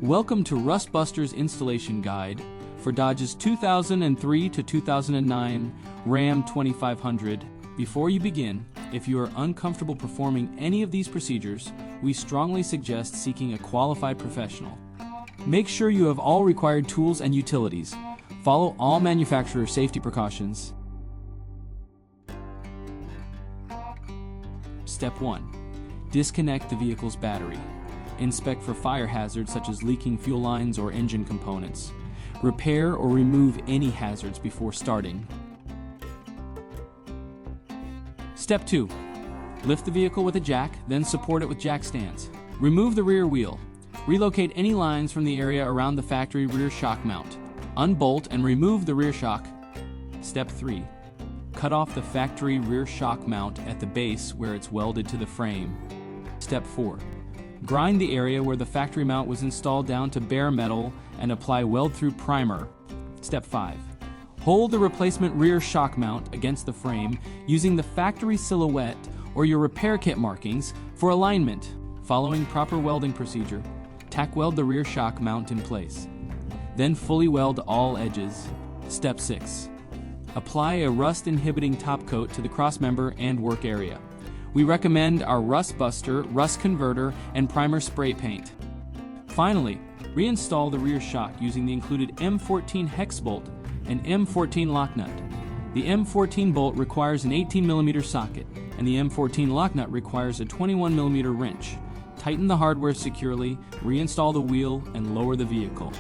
Welcome to Rustbuster's installation guide for Dodge's 2003 to 2009 Ram 2500. Before you begin, if you are uncomfortable performing any of these procedures, we strongly suggest seeking a qualified professional. Make sure you have all required tools and utilities. Follow all manufacturer safety precautions. Step 1. Disconnect the vehicle's battery. Inspect for fire hazards such as leaking fuel lines or engine components. Repair or remove any hazards before starting. Step 2. Lift the vehicle with a jack, then support it with jack stands. Remove the rear wheel. Relocate any lines from the area around the factory rear shock mount. Unbolt and remove the rear shock. Step 3. Cut off the factory rear shock mount at the base where it's welded to the frame. Step 4. Grind the area where the factory mount was installed down to bare metal and apply weld-through primer. Step 5. Hold the replacement rear shock mount against the frame using the factory silhouette or your repair kit markings for alignment. Following proper welding procedure, tack weld the rear shock mount in place. Then fully weld all edges. Step 6. Apply a rust-inhibiting top coat to the crossmember and work area. We recommend our Rust Buster, Rust Converter, and Primer spray paint. Finally, reinstall the rear shock using the included M14 hex bolt and M14 lock nut. The M14 bolt requires an 18mm socket, and the M14 lock nut requires a 21mm wrench. Tighten the hardware securely, reinstall the wheel, and lower the vehicle.